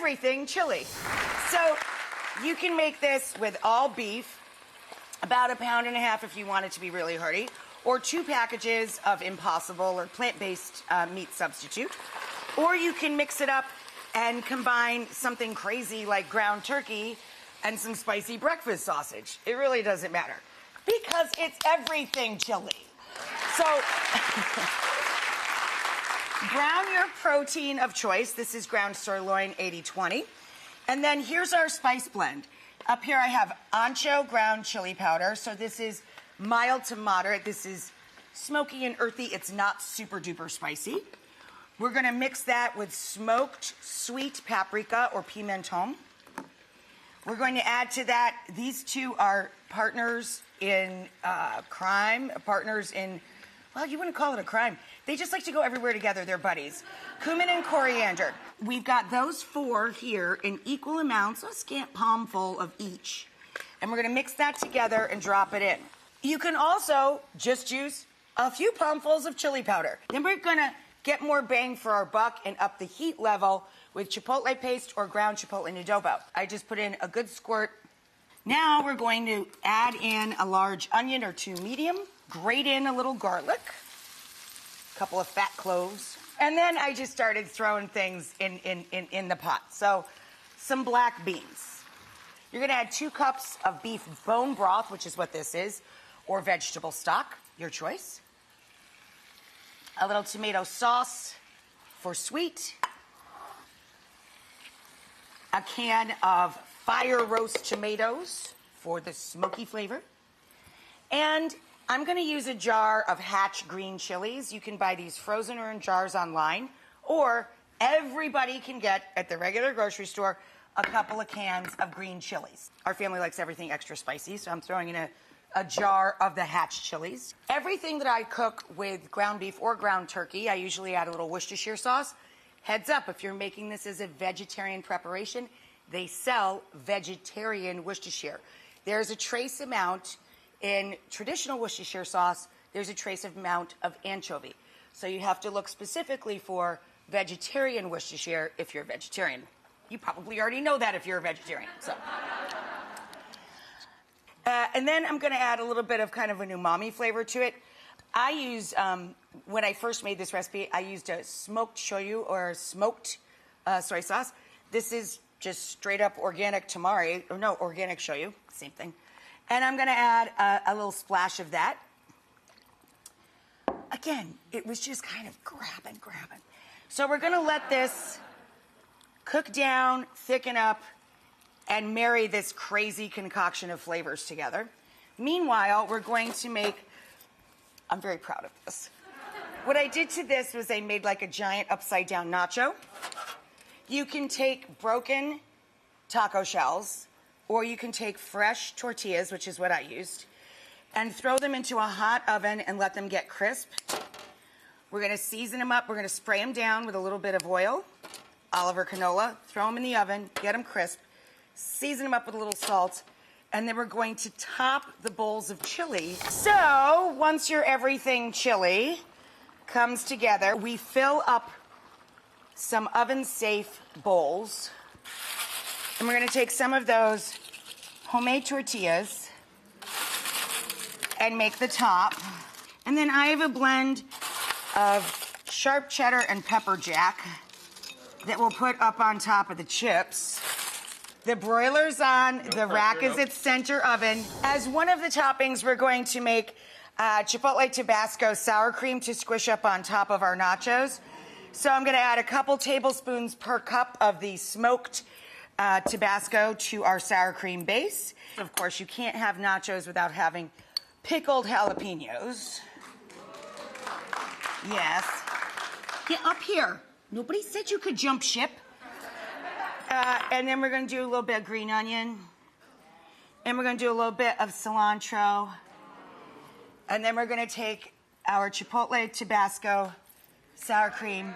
everything chili. So you can make this with all beef, about 1.5 pounds if you want it to be really hearty, or 2 packages of Impossible or plant-based meat substitute. Or you can mix it up and combine something crazy like ground turkey and some spicy breakfast sausage. It really doesn't matter because it's everything chili. So brown your protein of choice. This is ground sirloin 80/20. And then here's our spice blend. Up here I have ancho ground chili powder. So this is mild to moderate. This is smoky and earthy. It's not super duper spicy. We're gonna mix that with smoked sweet paprika or pimenton. We're going to add to that, these two are partners in crime, partners in, well, you wouldn't call it a crime. They just like to go everywhere together, they're buddies. Cumin and coriander. We've got those 4 here in equal amounts, a scant palmful of each. And we're gonna mix that together and drop it in. You can also just use a few palmfuls of chili powder. Then we're gonna get more bang for our buck and up the heat level with chipotle paste or ground chipotle in adobo. I just put in a good squirt. Now we're going to add in a large onion or 2 medium, grate in a little garlic, a couple of fat cloves, and then I just started throwing things in the pot. So some black beans. You're gonna add 2 cups of beef bone broth, which is what this is, or vegetable stock, your choice. A little tomato sauce for sweet. A can of fire roast tomatoes for the smoky flavor. And I'm gonna use a jar of Hatch green chilies. You can buy these frozen or in jars online, or everybody can get at the regular grocery store a couple of cans of green chilies. Our family likes everything extra spicy, so I'm throwing in a jar of the Hatch chilies. Everything that I cook with ground beef or ground turkey, I usually add a little Worcestershire sauce. Heads up, if you're making this as a vegetarian preparation, they sell vegetarian Worcestershire. There's a trace amount in traditional Worcestershire sauce, there's a trace amount of anchovy. So you have to look specifically for vegetarian Worcestershire if you're a vegetarian. You probably already know that if you're a vegetarian. So. And then I'm gonna add a little bit of kind of an umami flavor to it. I use, when I first made this recipe, I used a smoked shoyu or smoked soy sauce. This is just straight up organic tamari, or no, organic shoyu, same thing. And I'm gonna add a little splash of that. Again, it was just kind of grabbing. So we're gonna let this cook down, thicken up, and marry this crazy concoction of flavors together. Meanwhile, we're going to make, I'm very proud of this. What I did to this was I made like a giant upside down nacho. You can take broken taco shells, or you can take fresh tortillas, which is what I used, and throw them into a hot oven and let them get crisp. We're gonna season them up. We're gonna spray them down with a little bit of oil, Oliver canola, throw them in the oven, get them crisp, season them up with a little salt, and then we're going to top the bowls of chili. So once your everything chili comes together, we fill up some oven-safe bowls, and we're gonna take some of those homemade tortillas and make the top. And then I have a blend of sharp cheddar and pepper jack that we'll put up on top of the chips. The broiler's on, the rack is its center oven. As one of the toppings, we're going to make Chipotle Tabasco sour cream to squish up on top of our nachos. So I'm gonna add a couple tablespoons per cup of the smoked Tabasco to our sour cream base. Of course, you can't have nachos without having pickled jalapenos. Yes. Get up here. Nobody said you could jump ship. And then we're gonna do a little bit of green onion. And we're gonna do a little bit of cilantro. And then we're gonna take our Chipotle Tabasco sour cream